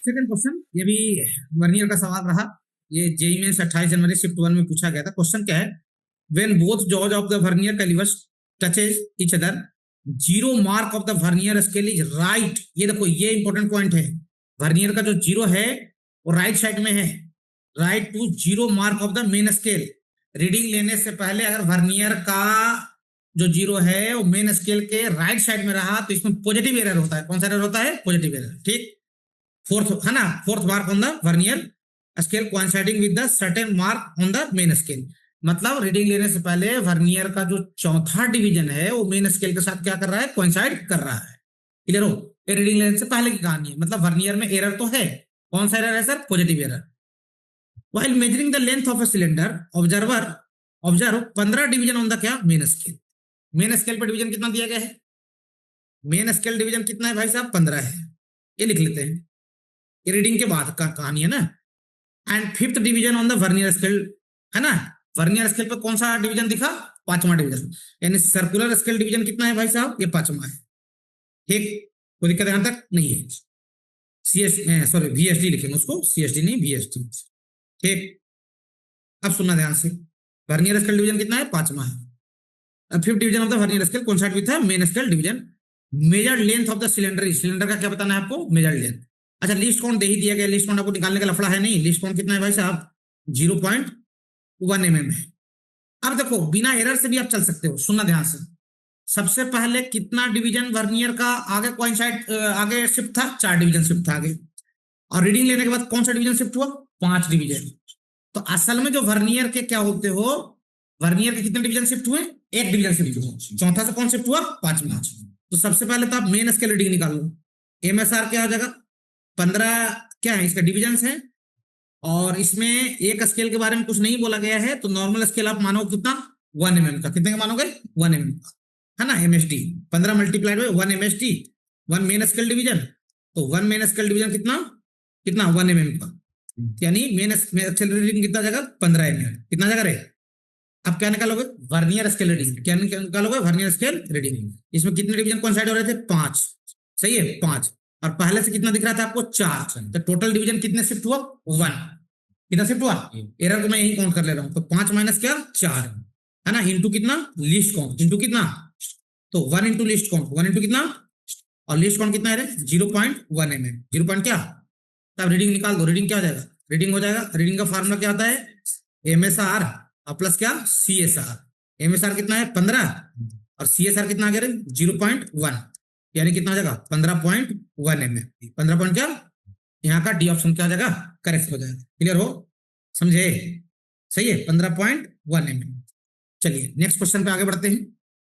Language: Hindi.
सेकंड क्वेश्चन, ये भी वर्नियर का सवाल रहा। ये जेईई मेंस 28 जनवरी शिफ्ट 1 में पूछा गया था। क्वेश्चन क्या है, when both jaws of the vernier calipers touches each other, zero mark of the vernier scale is right. ये देखो, ये इंपॉर्टेंट पॉइंट है। वर्नियर का जो जीरो है वो राइट साइड में है, right to zero mark of the main scale. Reading लेने से पहले अगर वर्नियर का जो जीरो है वो मेन स्केल के राइट साइड में रहा तो इसमें पॉजिटिव एरर होता है। कौन सा एरर होता है? Positive error. ठीक, फोर्थ है ना, fourth mark on the vernier scale coinciding with the certain mark on the main scale. मतलब रीडिंग लेने से पहले वर्नियर का जो चौथा डिवीजन है वो मेन स्केल के साथ क्या कर रहा है? कोइंसाइड कर रहा है। क्लियर हो? ये रीडिंग लेने से पहले की कहानी है। मतलब वर्नियर में एरर तो है। कौन सा एरर है sir? Positive error. While measuring the length of a cylinder, observe 15 division on the क्या? Main scale. मेन स्केल पर डिवीजन कितना दिया गया है? मेन स्केल डिवीजन कितना है भाई साहब? 15 है। ये लिख लेते हैं, ये रीडिंग के बाद का कहानी है ना। And fifth division on the vernier scale, है ना। वर्नियर स्केल पे कौन सा डिवीजन दिखा? पांचवा डिवीजन। यानी सर्कुलर स्केल डिवीजन कितना है भाई साहब? ये पांचवा है। ठीक, कोई दिक्कत यहां तक नहीं है। सीएस सॉरी वीएसडी लिखेंगे उसको, सीएसडी नहीं वीएसडी। ठीक, अब सुनना ध्यान से। वर्नियर स्केल डिवीजन कितना है? पांचवा है। Fifth division of the vernier scale coincide with main scale division. Major length of the cylinder, cylinder का क्या बताना है आपको? Major length. अच्छा, लिस्ट काउंट दे ही दिया गया, लिस्ट काउंट आपको निकालने का लफड़ा है नहीं। लिस्ट काउंट कितना है भाई साहब? 0.1 mm है। अब देखो, बिना एरर से भी आप चल सकते हो, सुनना ध्यान से। सबसे पहले कितना डिवीजन वर्नियर का आगे कोइंसाइड आगे शिफ्ट था? 4 डिवीजन शिफ्ट था आगे। और रीडिंग लेने के बाद कौन सा डिवीजन शिफ्ट हुआ? 5 डिवीजन। तो असल में जो वर्नियर के क्या होते हो, वर्नियर के कितने डिवीजन शिफ्ट हुए? 1 डिवीजन शिफ्ट हुआ। चौथा से कौन शिफ्ट हुआ? 5वां। तो सबसे पहले तो आप मेन स्केल रीडिंग निकाल लो। एमएसआर क्या हो जाएगा? 15 क्या है इसका? डिवीजन है। और इसमें एक स्केल के बारे में कुछ नहीं बोला गया है, तो नॉर्मल स्केल आप मानो कितना? 1 mm का। कितने का मानोगे? 1 mm का, है ना। MSD 15 multiplied by 1 MSD, 1 main scale division. तो 1 मेन स्केल डिवीजन कितना कितना? 1 mm का। यानी मेन स्केल रीडिंग कितना जाएगा? 15 mm। कितना जाएगा रे? अब क्या निकालोगे? Vernier scale reading. क्या निकालोगे? Vernier scale reading. इसमें कितने डिवीजन कोइंसाइड हो रहे थे? 5। सही है, 5। और पहले से कितना दिख रहा था आपको? 4। तो टोटल डिवीजन कितने शिफ्ट हुआ? 1। कितना शिफ्ट हुआ? एरर को मैं यही काउंट कर ले रहा हूं। तो 5 माइनस क्या? 4, है ना। इंटू कितना? Least count. इंटू कितना? तो 1 इंटू लीस्ट काउंट। 1 इंटू कितना? और लीस्ट काउंट कितना है? 0.1 mm। 0 पॉइंट क्या? तब रीडिंग निकाल दो। रीडिंग क्या हो जाएगा? रीडिंग हो जाएगा, रीडिंग का फार्मूला क्या होता है? एमएसआर प्लस क्या? सीएसआर। एमएसआर कितना है? 15। और सीएसआर कितना आ गया? 0.1। यानी कितना हो जाएगा? 15.1 mm। 15 पॉइंट क्या? यहाँ का डी ऑप्शन क्या हो जाएगा? करेक्ट हो जाएगा। क्लियर हो? समझे? सही है, 15.1 mm। चलिए नेक्स्ट क्वेश्चन पे आगे बढ़ते हैं।